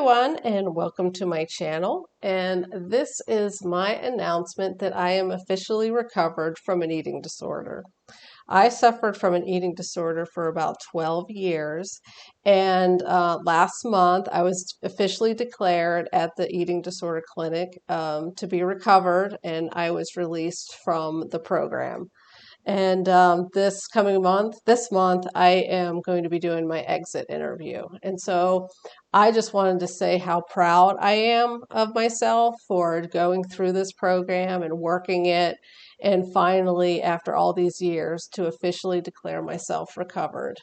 everyone, and welcome to my channel. And this is my announcement that I am officially recovered from an eating disorder. I suffered from an eating disorder for about 12 years, and last month I was officially declared at the eating disorder clinic to be recovered, and I was released from the program. And this month, I am going to be doing my exit interview. And so I just wanted to say how proud I am of myself for going through this program and working it. And finally, after all these years, to officially declare myself recovered.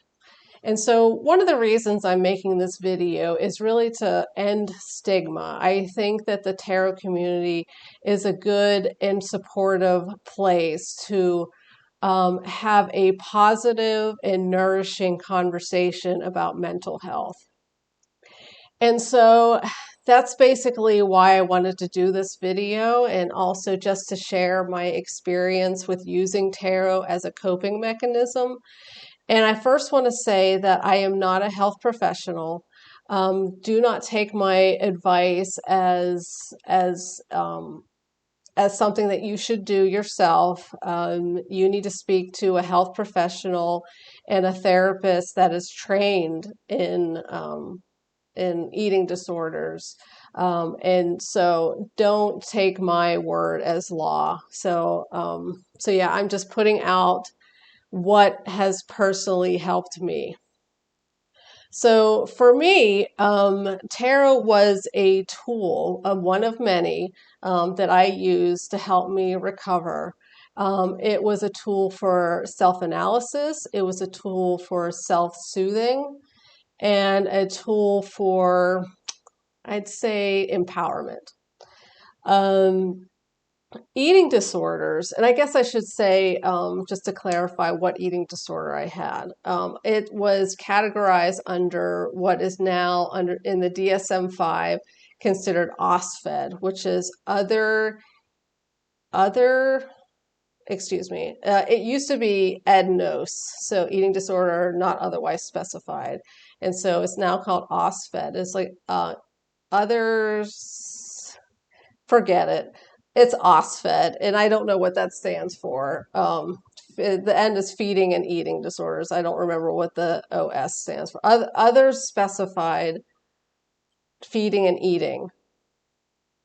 And so one of the reasons I'm making this video is really to end stigma. I think that the tarot community is a good and supportive place to have a positive and nourishing conversation about mental health. And so that's basically why I wanted to do this video, and also just to share my experience with using tarot as a coping mechanism. And I first want to say that I am not a health professional. Do not take my advice as something that you should do yourself. You need to speak to a health professional and a therapist that is trained in eating disorders. And so don't take my word as law. So yeah, I'm just putting out what has personally helped me. So for me, tarot was a tool, one of many, that I used to help me recover. It was a tool for self-analysis, it was a tool for self-soothing, and a tool for, I'd say, empowerment. Eating disorders, and I guess I should say, just to clarify what eating disorder I had. It was categorized under what is now in the DSM-5 considered OSFED, which is it used to be EDNOS, so eating disorder not otherwise specified, and so it's now called OSFED. It's like others, forget it. It's OSFED, and I don't know what that stands for. The end is feeding and eating disorders. I don't remember what the OS stands for. Others specified feeding and eating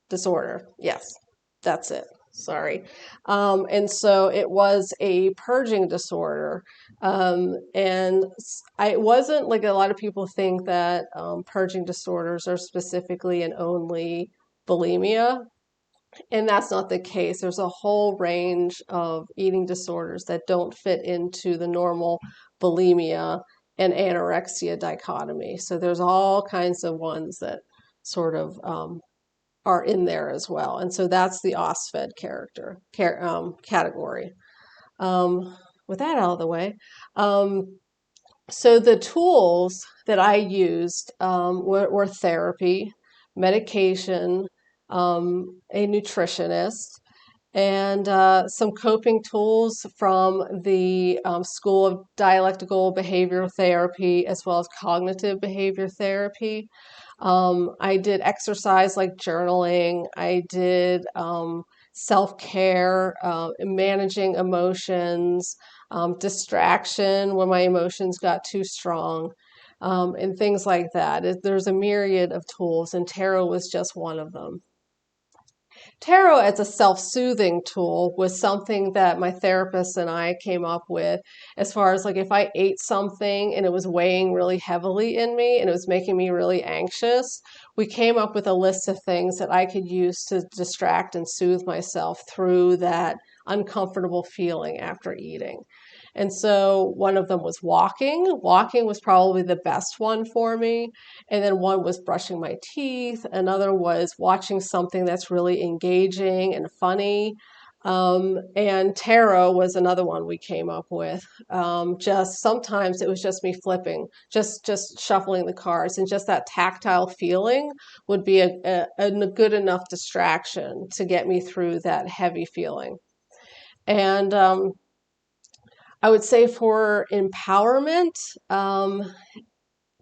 disorder. Yes, that's it. Sorry. And so it was a purging disorder. And it wasn't like a lot of people think that purging disorders are specifically and only bulimia. And that's not the case. There's a whole range of eating disorders that don't fit into the normal bulimia and anorexia dichotomy. So there's all kinds of ones that sort of are in there as well. And so that's the OSFED category. With that out of the way, so the tools that I used were therapy, medication, a nutritionist, and some coping tools from the School of Dialectical Behavioral Therapy, as well as cognitive behavior therapy. I did exercise like journaling. I did self-care, managing emotions, distraction when my emotions got too strong, and things like that. There's a myriad of tools, and tarot was just one of them. Tarot as a self-soothing tool was something that my therapist and I came up with, as far as like if I ate something and it was weighing really heavily in me and it was making me really anxious, we came up with a list of things that I could use to distract and soothe myself through that uncomfortable feeling after eating. And so one of them was walking. Walking was probably the best one for me. And then one was brushing my teeth. Another was watching something that's really engaging and funny. And tarot was another one we came up with. Just sometimes it was just me flipping, just shuffling the cards, and just that tactile feeling would be a good enough distraction to get me through that heavy feeling. And I would say for empowerment,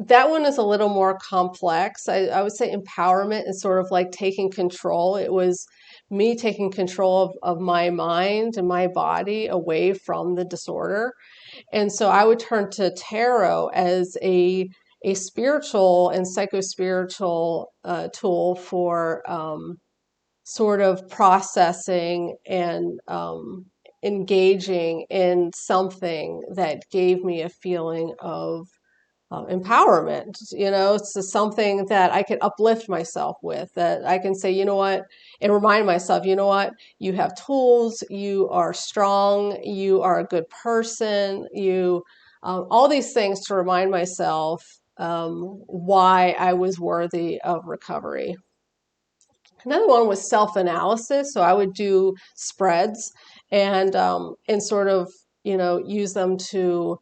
that one is a little more complex. I would say empowerment is sort of like taking control. It was me taking control of my mind and my body away from the disorder. And so I would turn to tarot as a spiritual and psychospiritual tool for sort of processing and engaging in something that gave me a feeling of empowerment. It's just something that I can uplift myself with, that I can say, you know what, and remind myself, you know what, you have tools, you are strong, you are a good person, all these things to remind myself why I was worthy of recovery. Another one was self-analysis. So I would do spreads and sort of, use them to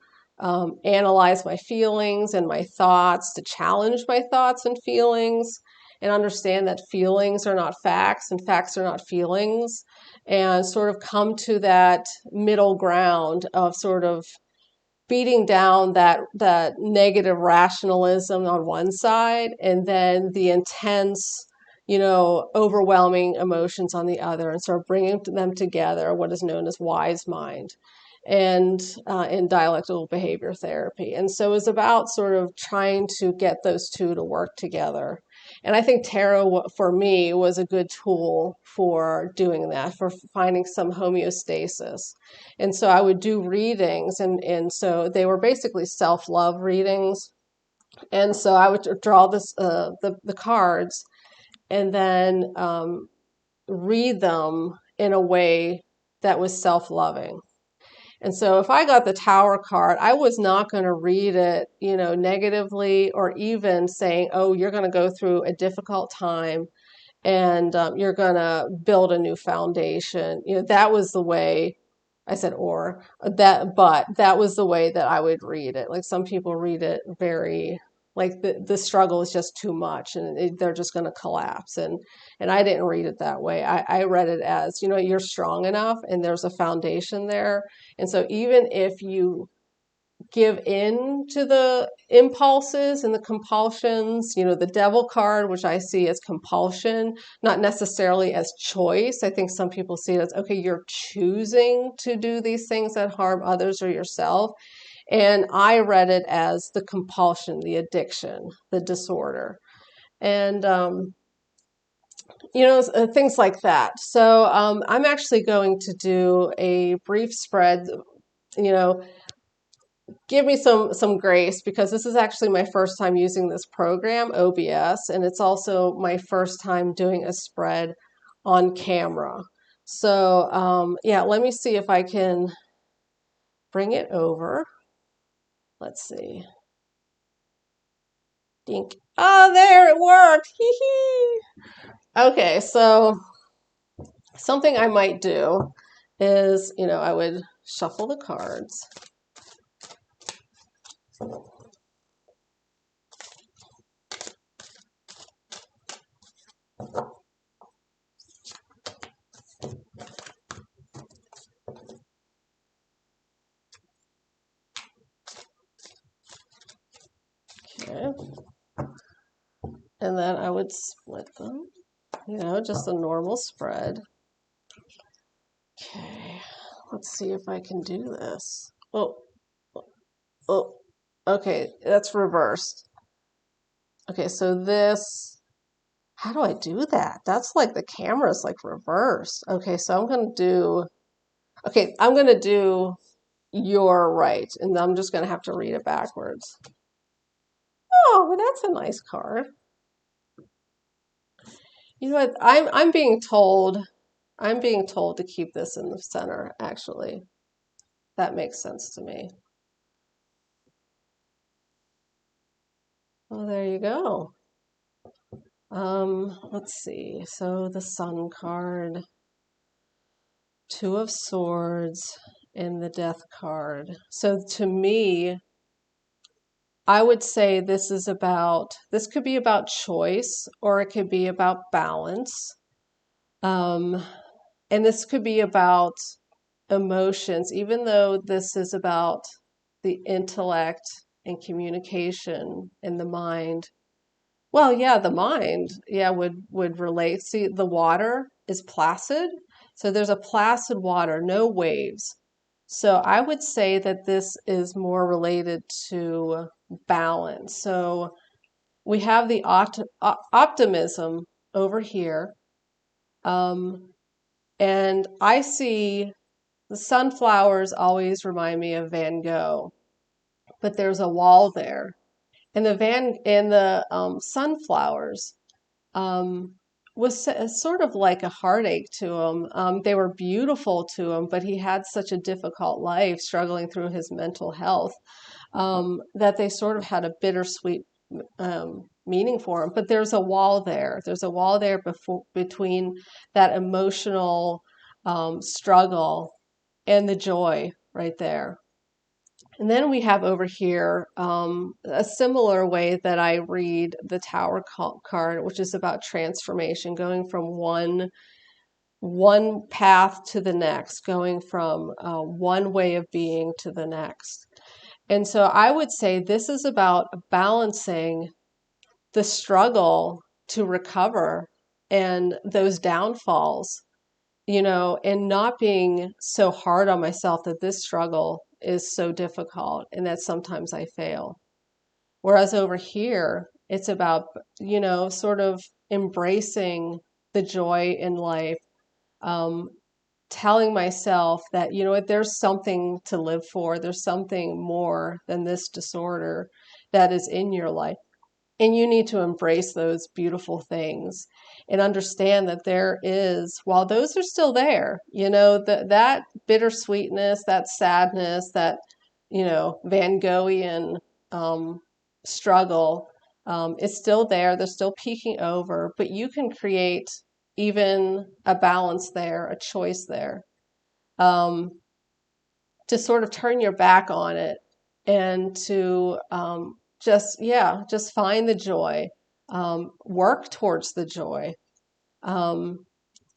analyze my feelings and my thoughts, to challenge my thoughts and feelings, and understand that feelings are not facts and facts are not feelings, and sort of come to that middle ground of sort of beating down that negative rationalism on one side, and then the intense, overwhelming emotions on the other, and sort of bringing them together, what is known as wise mind, and in dialectical behavior therapy. And so it's about sort of trying to get those two to work together. And I think tarot for me was a good tool for doing that, for finding some homeostasis. And so I would do readings, and so they were basically self-love readings. And so I would draw the cards, and then read them in a way that was self-loving. And so if I got the Tower card, I was not going to read it, negatively, or even saying, oh, you're going to go through a difficult time and you're going to build a new foundation. That was the way I said, but that was the way that I would read it. Like some people read it very, like the struggle is just too much and they're just going to collapse. And I didn't read it that way. I read it as, you're strong enough and there's a foundation there. And so even if you give in to the impulses and the compulsions, the devil card, which I see as compulsion, not necessarily as choice. I think some people see it as, okay, you're choosing to do these things that harm others or yourself. And I read it as the compulsion, the addiction, the disorder. And, things like that. So I'm actually going to do a brief spread, give me some grace, because this is actually my first time using this program, OBS, and it's also my first time doing a spread on camera. So yeah, let me see if I can bring it over. Let's see. Dink. Oh, there, it worked. Hee hee. Okay, so something I might do is, I would shuffle the cards. Okay. And then I would split them, just a normal spread. Okay, let's see if I can do this. Oh, okay, that's reversed. Okay, so this, how do I do that? That's like the camera's like reversed. Okay, so I'm gonna do your right, and I'm just gonna have to read it backwards. Oh, well, that's a nice card. You know what? I'm being told to keep this in the center, actually. That makes sense to me. Well, there you go. Let's see. So the Sun card, Two of Swords, and the Death card. So to me, I would say this could be about choice, or it could be about balance. And this could be about emotions, even though this is about the intellect and communication in the mind. Well, yeah, the mind, yeah, would relate. See, the water is placid, so there's a placid water, no waves. So I would say that this is more related to balance. So we have the optimism over here, um, and I see the sunflowers always remind me of Van Gogh, but there's a wall there, and the sunflowers um, was sort of like a heartache to him. They were beautiful to him, but he had such a difficult life, struggling through his mental health, that they sort of had a bittersweet meaning for him. But there's a wall there. There's a wall there between that emotional struggle and the joy right there. And then we have over here a similar way that I read the Tower card, which is about transformation, going from one path to the next, going from one way of being to the next. And so I would say this is about balancing the struggle to recover and those downfalls, and not being so hard on myself that this struggle is so difficult and that sometimes I fail. Whereas over here, it's about, sort of embracing the joy in life, um, telling myself that, what, there's something to live for, there's something more than this disorder that is in your life. And you need to embrace those beautiful things and understand that there is, while those are still there, that bittersweetness, that sadness, that, Van Goghian struggle is still there. They're still peeking over, but you can create even a balance there, a choice there, um, to sort of turn your back on it and to just find the joy, work towards the joy. Um,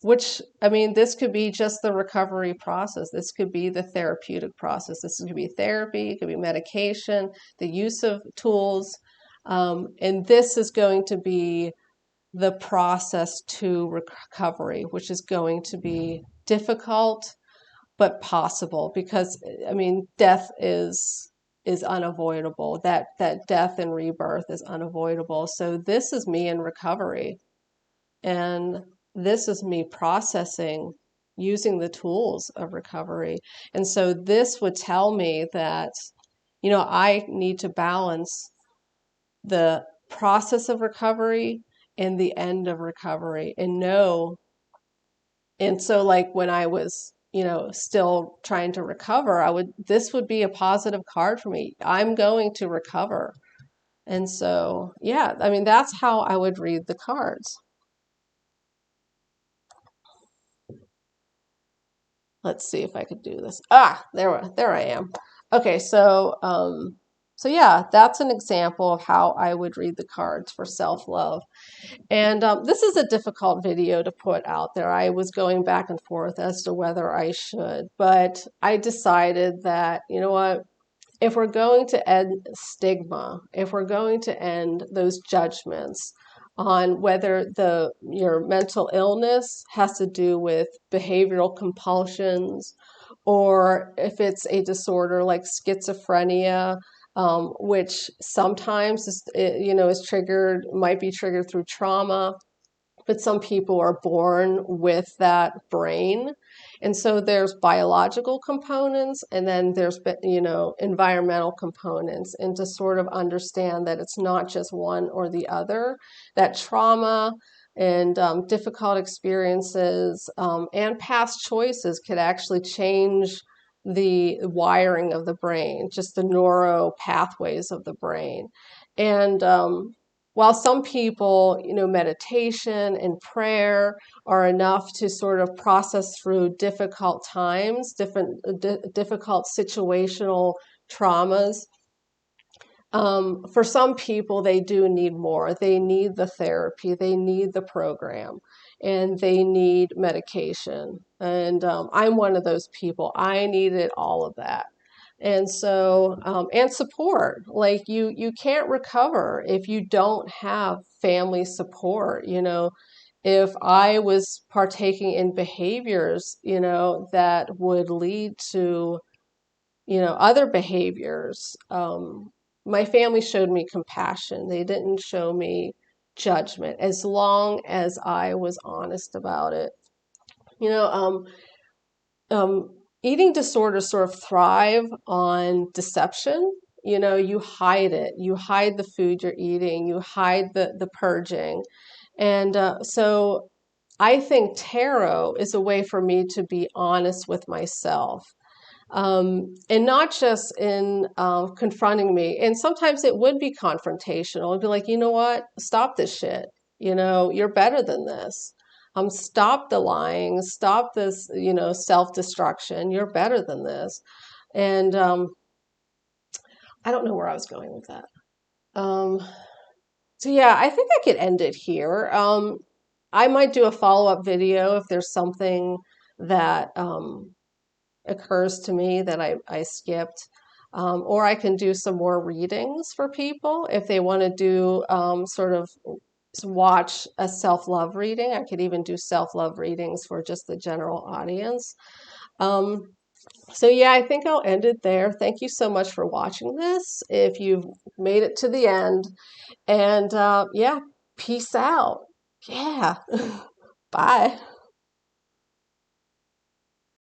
which, I mean, this could be just the recovery process. This could be the therapeutic process. This could be therapy, it could be medication, the use of tools. And this is going to be the process to recovery, which is going to be difficult but possible because, I mean, death is unavoidable. That death and rebirth is unavoidable. So this is me in recovery, and this is me processing using the tools of recovery. And so this would tell me that, I need to balance the process of recovery and the end of recovery and know. And so, like, when I was, still trying to recover, this would be a positive card for me. I'm going to recover. And so, yeah, I mean, that's how I would read the cards. Let's see if I could do this. There I am. Okay, so yeah, that's an example of how I would read the cards for self-love. And this is a difficult video to put out there. I was going back and forth as to whether I should, but I decided that, you know what, if we're going to end stigma, if we're going to end those judgments on whether your mental illness has to do with behavioral compulsions, or if it's a disorder like schizophrenia, which sometimes might be triggered through trauma, but some people are born with that brain. And so there's biological components, and then there's, environmental components, and to sort of understand that it's not just one or the other, that trauma and difficult experiences and past choices could actually change the wiring of the brain, just the neuro pathways of the brain. And while some people, meditation and prayer are enough to sort of process through difficult times, difficult situational traumas, for some people, they do need more. They need the therapy, they need the program, and they need medication. And I'm one of those people. I needed all of that. And so, and support, like you can't recover if you don't have family support. If I was partaking in behaviors, that would lead to, other behaviors, my family showed me compassion. They didn't show me judgment as long as I was honest about it. You know, um, eating disorders sort of thrive on deception. You hide it. You hide the food you're eating. You hide the purging. And so I think tarot is a way for me to be honest with myself. And not just in confronting me. And sometimes it would be confrontational. It'd be like, you know what? Stop this shit. You're better than this. Stop the lying. Stop this, self-destruction. You're better than this. And I don't know where I was going with that. Um, so yeah, I think I could end it here. I might do a follow-up video if there's something that occurs to me that I skipped. Or I can do some more readings for people if they want to do sort of watch a self-love reading. I could even do self-love readings for just the general audience. So yeah, I think I'll end it there. Thank you so much for watching this. If you've made it to the end, and yeah, peace out. Yeah, bye.